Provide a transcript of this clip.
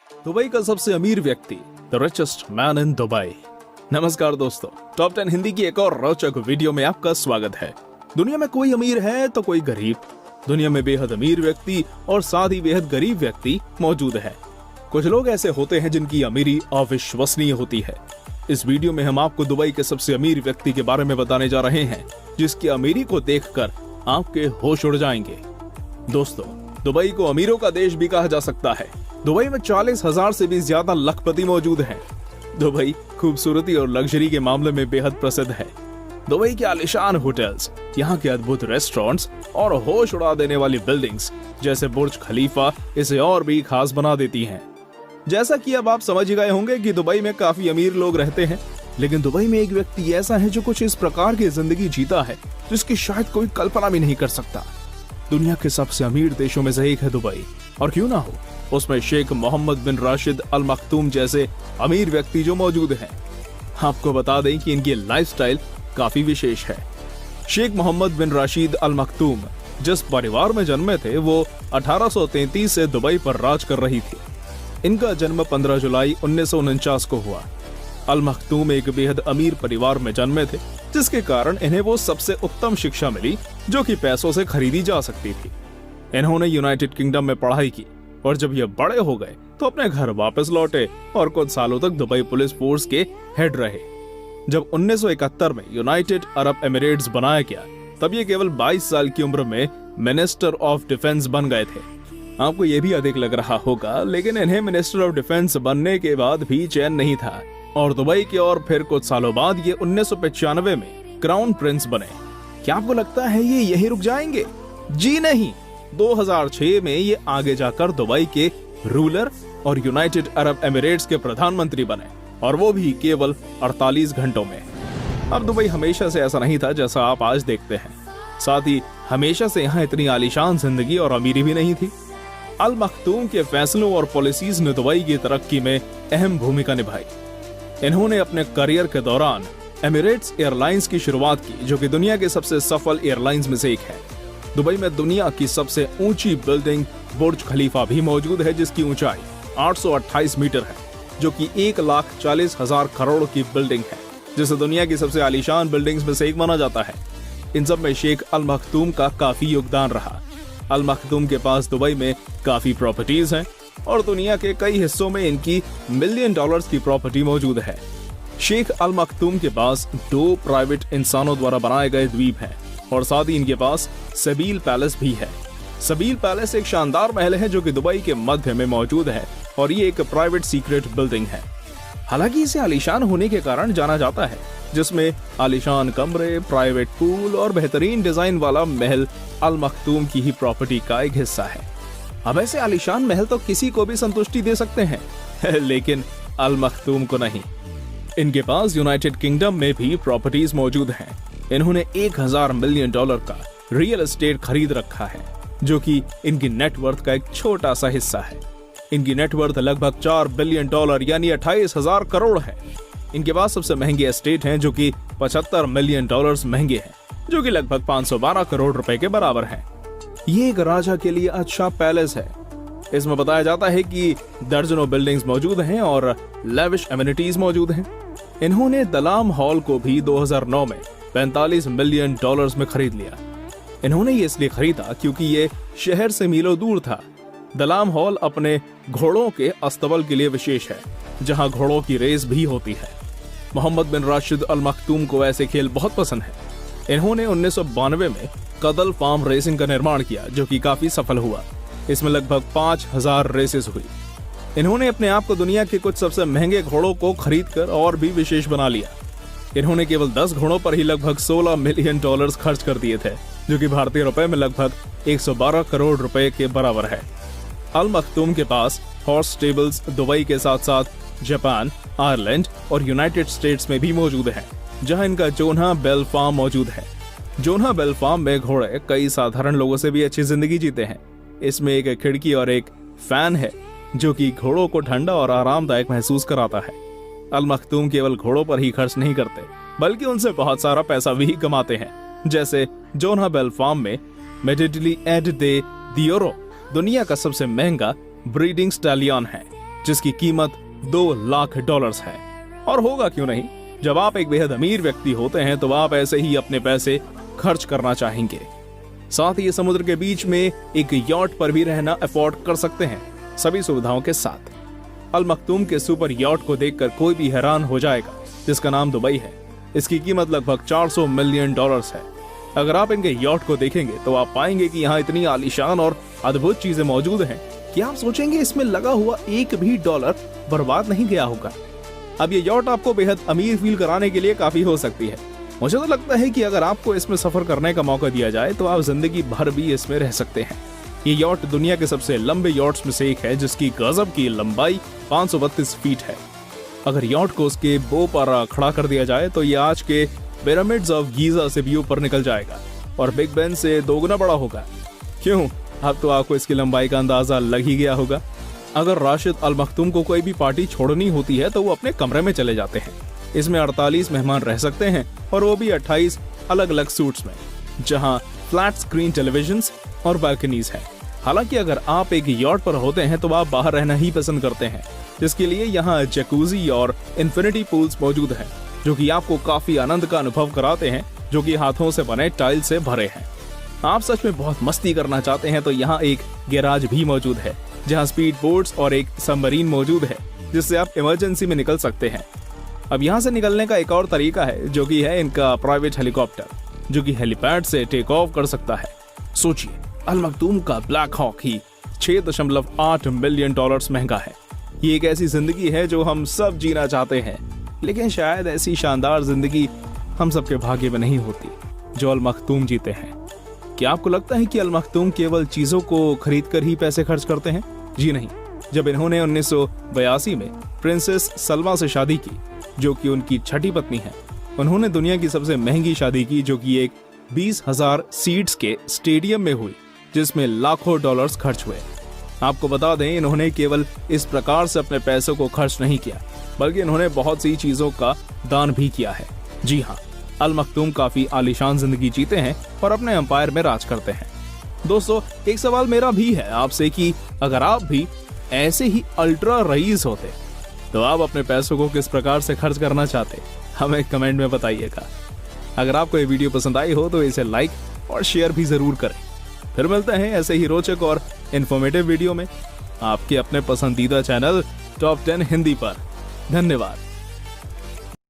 Dubai का सबसे अमीर व्यक्ति, the richest man in Dubai. नमस्कार दोस्तों, टॉप 10 हिंदी की एक और रोचक वीडियो में आपका स्वागत है। दुनिया में कोई अमीर है तो कोई गरीब। दुनिया में बेहद अमीर व्यक्ति और साथ ही बेहद गरीब व्यक्ति मौजूद है। कुछ लोग ऐसे होते हैं जिनकी अमीरी अविश्वसनीय होती है। इस वीडियो में हम आपको दुबई के सबसे अमीर व्यक्ति के बारे में बताने जा रहे हैं, जिसकी अमीरी को देखकर आपके होश उड़ जाएंगे। दोस्तों, दुबई को अमीरों का देश भी कहा जा सकता है। दुबई में 40,000 से भी ज्यादा लखपति मौजूद हैं। दुबई खूबसूरती और लग्जरी के मामले में बेहद प्रसिद्ध है। दुबई के आलीशान होटल्स, यहाँ के अद्भुत रेस्टोरेंट्स और होश उड़ा देने वाली बिल्डिंग्स जैसे बुर्ज खलीफा इसे और भी खास बना देती हैं। जैसा कि अब आप समझ गए होंगे कि दुबई में काफी अमीर लोग रहते हैं, लेकिन दुबई में एक व्यक्ति ऐसा है जो कुछ इस प्रकार की जिंदगी जीता है जिसकी शायद कोई कल्पना भी नहीं कर सकता। दुनिया के सबसे अमीर देशों में से एक है दुबई, और क्यों ना हो उसमें शेख मोहम्मद बिन राशिद अल मखतूम जैसे अमीर व्यक्ति जो मौजूद हैं। आपको बता दें कि इनकी लाइफस्टाइल काफी विशेष है। शेख मोहम्मद बिन राशिद अल मखतूम जिस परिवार में जन्मे थे वो 1833 से दुबई पर राज कर रही थी। इनका जन्म 15 जुलाई 1949 को हुआ। अल मखतूम एक बेहद अमीर परिवार में जन्मे थे, जिसके कारण इन्हें वो सबसे उत्तम शिक्षा मिली जो कि पैसों से खरीदी जा सकती थी। इन्होंने यूनाइटेड किंगडम में पढ़ाई की और जब ये बड़े हो गए तो अपने घर वापस लौटे और कुछ सालों तक दुबई पुलिस फोर्स के हेड रहे। जब 1971 में यूनाइटेड अरब एमिरेट्स बनाया गया, तब ये केवल 22 साल की उम्र में मिनिस्टर ऑफ डिफेंस बन गए थे। आपको ये भी अधिक लग रहा होगा, लेकिन इन्हें मिनिस्टर ऑफ डिफेंस बनने के बाद भी चैन नहीं था और दुबई के और फिर कुछ सालों बाद ये 1995 में क्राउन प्रिंस बने। क्या आपको लगता है ये यही रुक जाएंगे? जी नहीं, 2006 में ये आगे जाकर दुबई के रूलर और यूनाइटेड अरब एमिरेट्स के प्रधानमंत्री बने, और वो भी केवल 48 घंटों में। अब दुबई हमेशा से ऐसा नहीं था जैसा आप आज देखते हैं। साथ ही हमेशा से यहाँ इतनी आलीशान जिंदगी और अमीरी भी नहीं थी। अल मखतूम के फैसलों और पॉलिसीज ने दुबई की तरक्की में अहम भूमिका निभाई। इन्होंने अपने करियर के दौरान एमिरेट्स एयरलाइंस की शुरुआत की, जो कि दुनिया के सबसे सफल एयरलाइंस में से एक है। दुबई में दुनिया की सबसे ऊंची बिल्डिंग बुर्ज खलीफा भी मौजूद है, जिसकी ऊंचाई 828 मीटर है, जो कि 1,40,000 करोड़ की बिल्डिंग है, जिसे दुनिया की सबसे आलीशान बिल्डिंग्स में से एक माना जाता है। इन सब में शेख अल मखतूम का काफी योगदान रहा। अल मखतूम के पास दुबई में काफी प्रॉपर्टीज हैं और दुनिया के कई हिस्सों में इनकी $1 मिलियन की प्रॉपर्टी मौजूद है। शेख अल मखतूम के पास 2 प्राइवेट इंसानों द्वारा बनाए गए द्वीप हैं और साथ ही इनके पास सबील पैलेस भी है। सबील पैलेस एक शानदार महल है जो कि दुबई के मध्य में मौजूद है और ये एक प्राइवेट सीक्रेट बिल्डिंग है। हालांकि इसे आलीशान होने के कारण जाना जाता है, जिसमें आलीशान कमरे, प्राइवेट पूल और बेहतरीन डिजाइन वाला महल अल मखतूम की ही प्रॉपर्टी का एक हिस्सा है। अब ऐसे आलीशान महल तो किसी को भी संतुष्टि दे सकते हैं, लेकिन अल मखतूम को नहीं। इनके पास यूनाइटेड किंगडम में भी प्रॉपर्टीज मौजूद हैं। इन्होंने $1,000 मिलियन का रियल एस्टेट खरीद रखा है, जो कि इनकी नेटवर्थ का एक छोटा सा हिस्सा है। इनकी नेटवर्थ लगभग $4 बिलियन यानी 28,000 करोड़ है। इनके पास सबसे महंगे एस्टेट हैं जो कि $75 मिलियन महंगे हैं, जो कि लगभग 512 करोड़ रुपए के बराबर हैं। ये एक राजा के लिए अच्छा पैलेस है। इसमें बताया जाता है कि दर्जनों बिल्डिंग्स मौजूद हैं और लेविश एमिनिटीज मौजूद हैं। इन्होंने दलाम हॉल को भी 2009 में $45 मिलियन में खरीद लिया। इन्होंने ये इसलिए खरीदा क्योंकि ये शहर से मीलों दूर था। दलाम हॉल अपने घोड़ों के अस्तबल के लिए विशेष है, जहां घोड़ों की रेस भी होती है। मोहम्मद बिन राशिद अल मखतूम को ऐसे खेल बहुत पसंद है। इन्होंने 1992 में कदल फार्म रेसिंग का निर्माण किया, जो कि काफी सफल हुआ। इसमें लगभग 5,000 रेसेस हुई। इन्होंने अपने आप को दुनिया के कुछ सबसे महंगे घोड़ों को खरीदकर और भी विशेष बना लिया। इन्होंने केवल 10 घोड़ों पर ही लगभग $16 मिलियन खर्च कर दिए थे, जो कि भारतीय रुपए में लगभग 112 करोड़ रुपए के बराबर है। अल मखतूम के पास हॉर्स स्टेबल्स दुबई के साथ साथ जापान, आयरलैंड और यूनाइटेड स्टेट्स में भी मौजूद है, जहां इनका जोन्हा बेल फार्म मौजूद है। जोन्हा बेल फार्म में घोड़े कई साधारण लोगों से भी अच्छी जिंदगी जीते हैं। इसमें एक खिड़की और एक फैन है, जो कि घोड़ों को ठंडा और आरामदायक महसूस कराता है। अल मखतूम केवल घोड़ों पर ही खर्च नहीं करते, बल्कि उनसे बहुत सारा पैसा भी कमाते हैं। जैसे जोन्हा बेल फार्म में मेडिटली एड दे दियोरो दुनिया का सबसे महंगा ब्रीडिंग स्टैलियन है। जिसकी कीमत $2 लाख है। और होगा क्यों नहीं, जब आप एक बेहद अमीर व्यक्ति होते हैं तो आप ऐसे ही अपने पैसे खर्च करना चाहेंगे। साथ ही ये समुद्र के बीच में एक यॉट पर भी रहना अफोर्ड कर सकते हैं, सभी सुविधाओं के साथ। अल मखतूम के सुपर यॉट को देखकर कोई भी हैरान हो जाएगा, जिसका नाम दुबई है। इसकी कीमत लगभग $400 मिलियन है। अगर आप इनके यॉट को देखेंगे तो आप पाएंगे कि यहाँ इतनी आलीशान और अद्भुत चीजें मौजूद हैं कि आप सोचेंगे इसमें लगा हुआ एक भी डॉलर बर्बाद नहीं गया होगा। अब ये यॉट आपको बेहद अमीर फील कराने के लिए काफी हो सकती है। मुझे तो लगता है कि अगर आपको इसमें सफर करने का मौका दिया जाए तो आप जिंदगी भर भी इसमें रह सकते हैं। ये यॉट दुनिया के सबसे लंबे यॉट्स में से एक है, जिसकी गजब की लंबाई 532 फीट है। अगर यॉट को उसके बो पर खड़ा कर दिया जाए तो ये आज के पिरामिड्स ऑफ गीजा से भी ऊपर निकल जाएगा और बिग बेन से 2 गुना बड़ा होगा। क्यों, अब तो आपको इसकी लंबाई का अंदाजा लग ही गया होगा। अगर राशिद अल मखतूम को कोई भी पार्टी छोड़नी होती है तो वो अपने कमरे में चले जाते हैं। इसमें 48 मेहमान रह सकते हैं और वो भी 28 अलग अलग सूट्स में, जहां फ्लैट स्क्रीन टेलीविजन्स और बालकनीज हैं। हालांकि अगर आप एक यॉट पर होते हैं तो आप बाहर रहना ही पसंद करते हैं, जिसके लिए यहाँ जैकूजी और इन्फिनिटी पूल्स मौजूद हैं, जो कि आपको काफी आनंद का अनुभव कराते हैं, जो कि हाथों से बने टाइल से भरे हैं। आप सच में बहुत मस्ती करना चाहते हैं तो यहाँ एक गैराज भी मौजूद है, जहाँ स्पीड बोट्स और एक सबमरीन मौजूद है, जिससे आप इमरजेंसी में निकल सकते हैं। अब यहाँ से निकलने का एक और तरीका है, जो कि है इनका प्राइवेट हेलीकॉप्टर, जो कि हेलीपैड से टेक ऑफ कर सकता है। सोचिए, अल मखतूम का ब्लैक हॉक ही $6.8 मिलियन महंगा है। ये एक ऐसी जिंदगी है जो हम सब जीना चाहते हैं, लेकिन शायद ऐसी शानदार जिंदगी हम सबके भाग्य में नहीं होती जो अल मखतूम जीते हैं। क्या आपको लगता है कि अल मखतूम केवल चीजों को खरीद कर ही पैसे खर्च करते हैं? जी नहीं। जब इन्होंने 1982 में प्रिंसेस सलमा से शादी की, जो कि उनकी छठी पत्नी है, उन्होंने दुनिया की सबसे महंगी शादी की, जो कि एक 20,000 सीट्स के स्टेडियम में हुई, जिसमें लाखों डॉलर्स खर्च हुए। आपको बता दें, इन्होंने केवल इस प्रकार से अपने पैसों को खर्च नहीं किया, बल्कि इन्होंने बहुत सी चीजों का दान भी किया है। जी हाँ, अल मखतूम काफी आलीशान जिंदगी जीते हैं और अपने एम्पायर में राज करते हैं। दोस्तों, एक सवाल मेरा भी है आपसे कि अगर आप भी ऐसे ही अल्ट्रा रईस होते तो आप अपने पैसों को किस प्रकार से खर्च करना चाहते, हमें कमेंट में बताइएगा। अगर आपको ये वीडियो पसंद आई हो तो इसे लाइक और शेयर भी जरूर करें। फिर मिलते हैं ऐसे ही रोचक और इन्फॉर्मेटिव वीडियो में आपके अपने पसंदीदा चैनल टॉप 10 हिंदी पर। धन्यवाद।